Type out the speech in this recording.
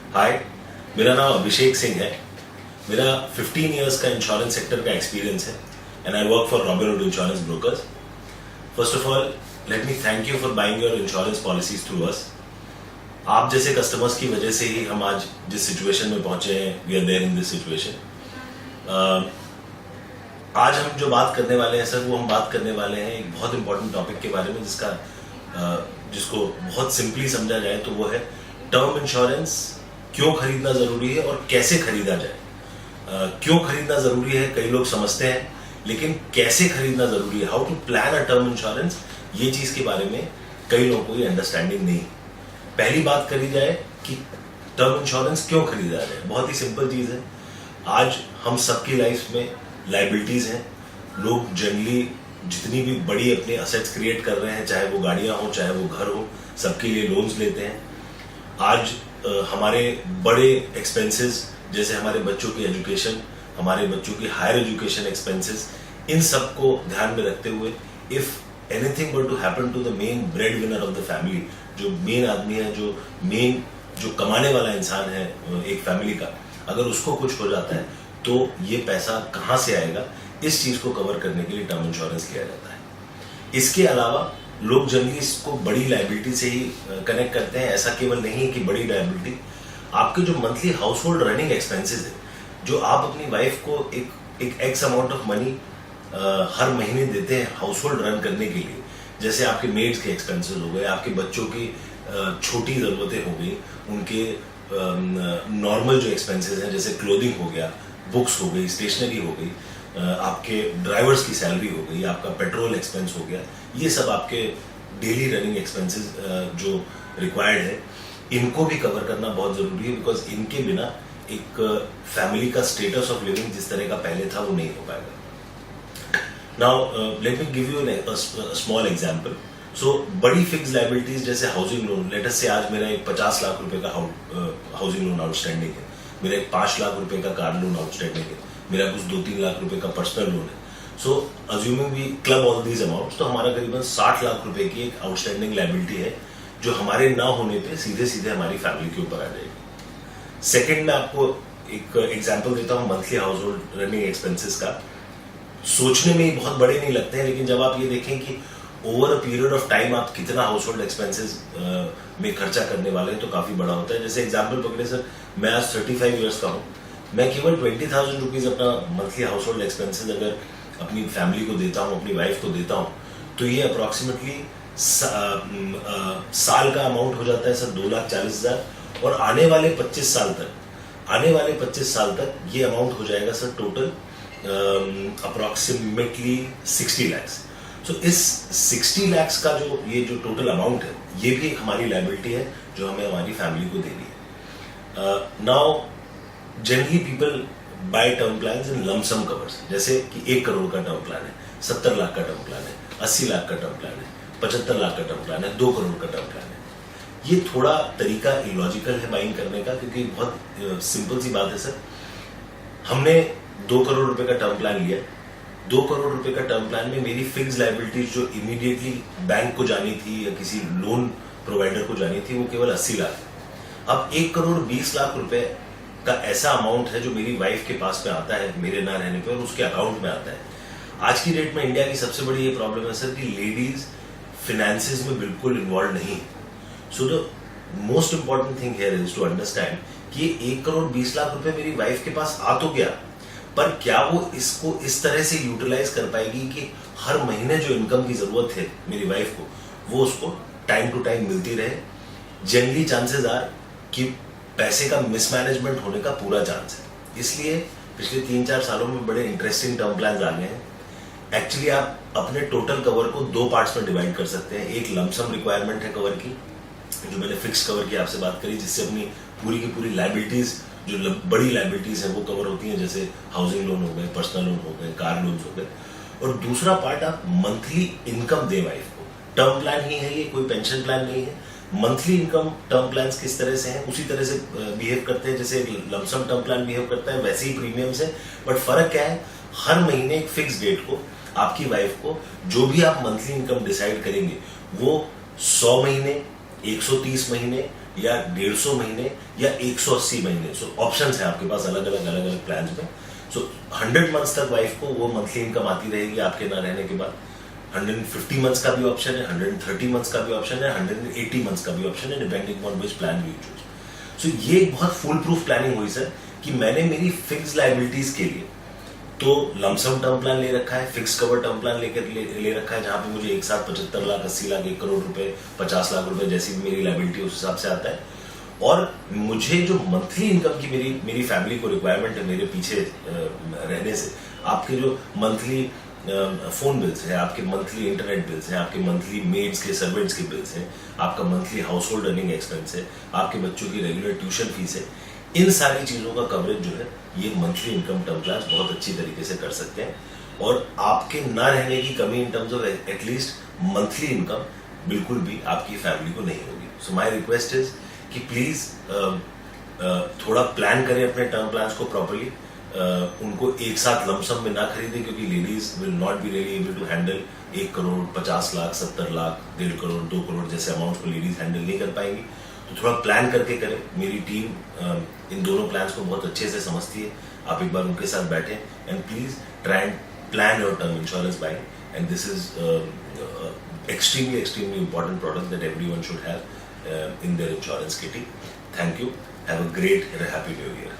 हाय, मेरा नाम अभिषेक सिंह है। मेरा 15 इयर्स का इंश्योरेंस सेक्टर का एक्सपीरियंस है and I work for Robinhood insurance brokers. First of all, let me thank you for buying your insurance policies through us. आप जैसे कस्टमर्स की वजह से ही हम आज जिस सिचुएशन में पहुंचे हैं, we are there in this situation. आज हम जो बात करने वाले हैं सर, वो हम बात करने वाले हैं एक बहुत इंपॉर्टेंट टॉपिक के बारे में जिसको बहुत सिंपली समझा जाए तो वो है टर्म इंश्योरेंस क्यों खरीदना जरूरी है और कैसे खरीदा जाए। क्यों खरीदना जरूरी है कई लोग समझते हैं, लेकिन कैसे खरीदना जरूरी है, how to plan a term insurance, ये चीज के बारे में कई लोगों को ये अंडरस्टैंडिंग नहीं। पहली बात करी जाए कि टर्म इंश्योरेंस क्यों खरीदा जाए, बहुत ही सिंपल चीज है। आज हम सबकी लाइफ में लाइबिलिटीज हैं। लोग जनरली जितनी भी बड़ी अपने असेट्स क्रिएट कर रहे हैं, चाहे वो गाड़ियां हो चाहे वो घर हो, सबके लिए लोन्स लेते हैं। आज हमारे बड़े एक्सपेंसेस जैसे हमारे बच्चों की एजुकेशन, हमारे बच्चों की हायर एजुकेशन एक्सपेंसेस, इन सब को ध्यान में रखते हुए if anything were to happen to the main breadwinner of the family, जो मेन आदमी है, जो कमाने वाला इंसान है एक फैमिली का, अगर उसको कुछ हो जाता है तो ये पैसा कहां से आएगा, इस चीज को कवर करने के लिए टर्म इंश्योरेंस लिया जाता है। इसके अलावा लोग जनरली इसको बड़ी लायबिलिटी से ही कनेक्ट करते हैं। ऐसा केवल नहीं है कि बड़ी लायबिलिटी, आपके जो monthly house hold running expenses है, जो आप अपनी वाइफ को एक एक्स अमाउंट ऑफ मनी हर महीने देते हैं हाउस होल्ड रन करने के लिए, जैसे आपके मेड्स के एक्सपेंसेस हो गए, आपके बच्चों की छोटी जरूरतें हो गई, उनके नॉर्मल जो एक्सपेंसेस हैं जैसे क्लोथिंग हो गया, बुक्स हो गई, स्टेशनरी हो गई, आपके ड्राइवर्स की सैलरी हो गई, आपका पेट्रोल एक्सपेंस हो गया, ये सब आपके डेली रनिंग एक्सपेंसेस जो रिक्वायर्ड है, इनको भी कवर करना बहुत जरूरी है। बिकॉज इनके बिना एक फैमिली का स्टेटस ऑफ लिविंग जिस तरह का पहले था वो नहीं हो पाएगा। Now let me give you a small example. So बड़ी फिक्स लायबिलिटीज जैसे housing loan, let us say आज मेरा एक 50 लाख रुपए का हाउसिंग लोन आउटस्टैंडिंग है, मेरा एक 5 लाख रुपए का कार लोन आउटस्टैंडिंग है, मेरा कुछ 2-3 लाख रुपए का पर्सनल लोन है। So assuming we club all these amounts, तो हमारा करीबन 60 लाख रुपए की एक आउटस्टैंडिंग लायबिलिटी है जो हमारे ना होने पे सीधे सीधे हमारी फैमिली के ऊपर आ जाएगी। सेकंड, मैं आपको एक एग्जांपल देता हूं monthly house hold running expenses का। सोचने में ही बहुत बड़े नहीं लगते हैं, लेकिन जब आप ये देखें कि over a period of time आप कितना हाउस होल्ड एक्सपेंसेस में खर्चा करने वाले हैं तो काफी बड़ा होता है। जैसे एग्जाम्पल पकड़े सर, मैं आज 35 ईयर्स का हूँ, मैं केवल 20,000 रुपीज अपना मंथली हाउस होल्ड एक्सपेंसेस अगर अपनी फैमिली को देता हूँ, अपनी वाइफ को देता हूँ, तो ये अप्रोक्सीमेटली साल का अमाउंट हो जाता है सर 2,40,000। और आने वाले 25 साल तक ये अमाउंट हो जाएगा सर टोटल अप्रोक्सीमेटली 60 लैक्स। सो इस 60 लैक्स का जो टोटल अमाउंट है, ये भी हमारी लायबिलिटी है जो हमें हमारी फैमिली को देनी है। Now generally people by term plan in lump sum covers, जैसे कि 1 करोड़ का टर्म प्लान है, 70 लाख का टर्म प्लान है, 80 लाख का टर्म प्लान है, 75 लाख का टर्म प्लान है, 2 करोड़ का टर्म प्लान है। ये थोड़ा तरीका इलॉजिकल है बाइंग करने का, क्योंकि बहुत सिंपल सी बात है सर, हमने 2 करोड़ रुपए का टर्म प्लान लिया, 2 करोड़ रुपए का टर्म प्लान में मेरी फिक्स लायबिलिटीज जो इमीडिएटली बैंक को जानी थी या किसी लोन प्रोवाइडर को जानी थी, वो केवल 80 लाख है। अब 1 करोड़ 20 लाख रुपए का ऐसा अमाउंट है जो मेरी वाइफ के पास में आता है मेरे ना रहने पर, और उसके अकाउंट में आता है। आज की डेट में इंडिया की सबसे बड़ी ये प्रॉब्लम है सर कि लेडीज फिनेंसेस में बिल्कुल इन्वॉल्व नहीं है। So the most important thing here is to understand कि 1 करोड़ 20 लाख रुपए मेरी वाइफ के पास आ तो गया, पर क्या वो इसको इस तरह से यूटिलाइज कर पाएगी कि हर महीने जो इनकम की जरूरत है मेरी वाइफ को, वो उसको टाइम टू टाइम मिलती रहे। जनरली चांसेस आर कि पैसे का मिसमैनेजमेंट होने का पूरा चांस है। इसलिए पिछले 3-4 सालों में बड़े इंटरेस्टिंग टर्म प्लान आ गए हैं। एक्चुअली आप अपने टोटल कवर को 2 पार्ट्स में डिवाइड कर सकते हैं। एक लमसम रिक्वायरमेंट है कवर की, जो मैंने फिक्स कवर की आपसे बात करी, जिससे अपनी पूरी की पूरी लायबिलिटीज, जो बड़ी लायबिलिटीज है वो कवर होती हैं, जैसे हाउसिंग लोन हो गए, पर्सनल लोन हो गए, कार लोन हो गए। और दूसरा पार्ट, आप मंथली इनकम दे वाइफ को। टर्म प्लान ही है ये, कोई पेंशन प्लान नहीं है। मंथली इनकम टर्म प्लान किस तरह से हैं, उसी तरह से बिहेव करते हैं जैसे लमसम टर्म प्लान बिहेव करता है, वैसे ही प्रीमियम्स है। बट फर्क क्या है, हर महीने एक फिक्स डेट को आपकी वाइफ को जो भी आप मंथली इनकम डिसाइड करेंगे, वो 100 महीने, 130 महीने या 150 महीने या 180 महीने. सो ऑप्शन है आपके पास अलग अलग प्लान में. सो 100 मंथ्स तक वाइफ को वो मंथली इनकम आती रहेगी आपके ना रहने के बाद. 150 मंथ्स का भी ऑप्शन है, 130 मंथ्स का भी ऑप्शन है, 180 मंथ्स का भी ऑप्शन है, depending on which plan you choose. So ये एक बहुत फुल प्रूफ प्लानिंग हुई सर कि मैंने मेरी फिक्स लाइबिलिटीज के लिए तो लमसम टर्म प्लान ले रखा है, फिक्स कवर टर्म प्लान ले रखा है, जहां पे मुझे एक साथ 75 लाख, 80 लाख, 1 करोड़ रुपए, 50 लाख रुपए जैसी भी मेरी लाइबिलिटी उस हिसाब से आता है. और मुझे जो मंथली इनकम की मेरी फैमिली को रिक्वायरमेंट है मेरे पीछे रहने से, आपके जो मंथली फोन बिल्स हैं, आपके मंथली इंटरनेट बिल्स हैं, आपके मंथली मेड्स के सर्वेंट्स के बिल्स हैं, आपका monthly house hold running expense है, आपके बच्चों की रेगुलर ट्यूशन फीस है, इन सारी चीजों का कवरेज जो है ये मंथली इनकम टर्म प्लान बहुत अच्छी तरीके से कर सकते हैं. और आपके ना रहने की कमी in terms of at least monthly income बिल्कुल भी आपकी फैमिली को नहीं होगी. सो माय रिक्वेस्ट इज कि प्लीज थोड़ा प्लान करें अपने टर्म प्लान्स को प्रॉपरली. उनको एक साथ लमसम में ना खरीदें, क्योंकि ladies will not be really able to handle 1 crore, 50 lakh, 70 lakh, 1.5 crore, 2 crore जैसे अमाउंट को लेडीज हैंडल नहीं कर पाएंगी. तो थोड़ा प्लान करके करें. मेरी टीम इन दोनों प्लान्स को बहुत अच्छे से समझती है. आप एक बार उनके साथ बैठें and please try and plan your term insurance buying. And this is extremely important product that everyone should have in their insurance kitty. Thank you. Have a great and a happy new year.